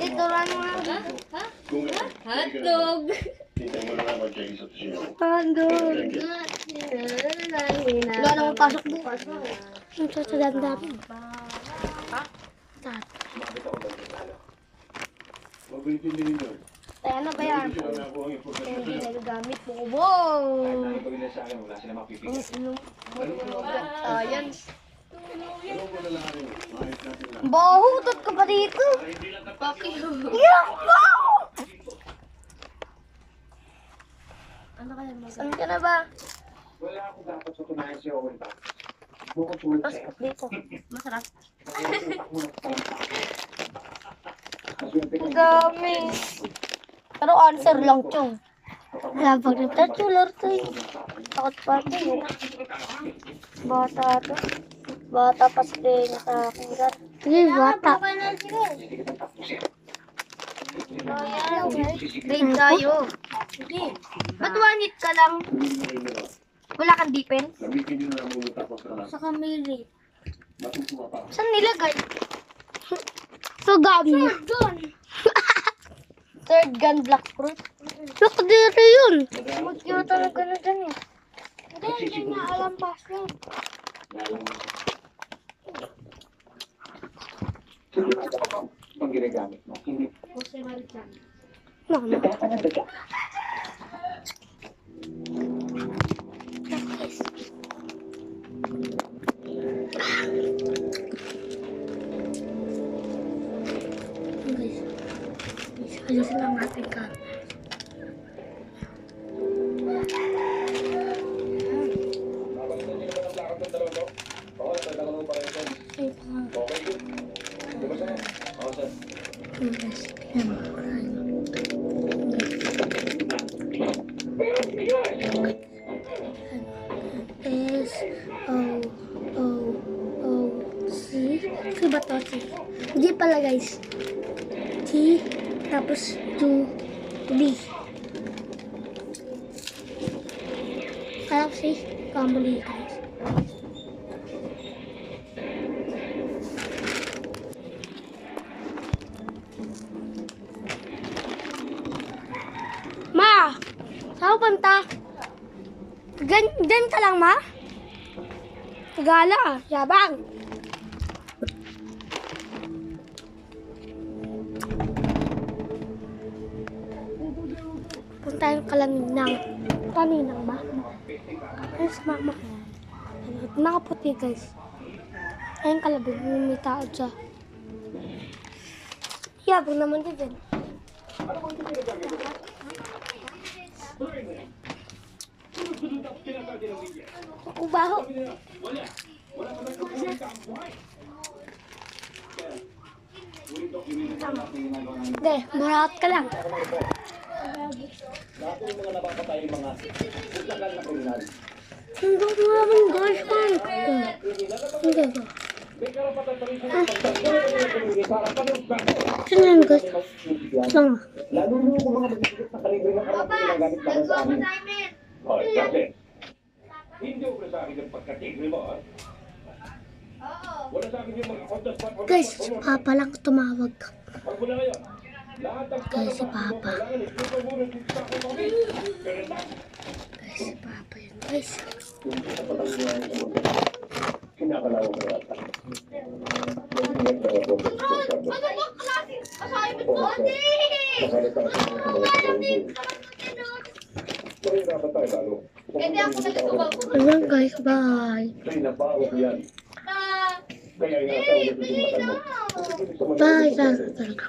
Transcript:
Ito lang mga Hotdog. hotdog. Wala namang pasok bukas. Ito sa dami. Ay, ano ba yan? Hindi nagagamit mo. Wow! Science. Bahutot ka pa dito. Yung baho! Ano kaya mo? Saan ka na ba? Wala ako dapat sa tunayan si Owen ba? Pasok dito. Masarap. Ang dami. Pero answer lang, Chong. Wala pag nagtatular tayo. Takot pa tayo. Bata to. Bata pa sila niya sa akin. Sige, bata. Grade tayo. Sige. Ba't wanit ka lang? Wala kang defense? Sa kamili. Saan nilagay? So, gami. Third gun black fruit. Nakadiri yun. Mag-iwa talaga na dyan eh. Hindi na alam password. Ang ginagamit mo. Hindi. No. Ayusin lang natin ka. C ba to? C. G pala guys. T. Tapos to B. Parang si Kamuli guys. Ma! Saan punta? Gan ka lang, ma? Tagala, yabang. Puntahan ka lang ng kaninang ba? Ayun sa mama. Nakaputi guys. Ayun kalabog, may tao dyan. Yabang naman din. Ubaho. Hindi, burat ka lang. Hindi ko naman guys, hindi ko. Saan yan guys? Saan nga? Guys, si Papa lang tumawag. Guys, si Papa. Guys, si Papa yun, guys. Ayan guys, bye. Bye, talaga.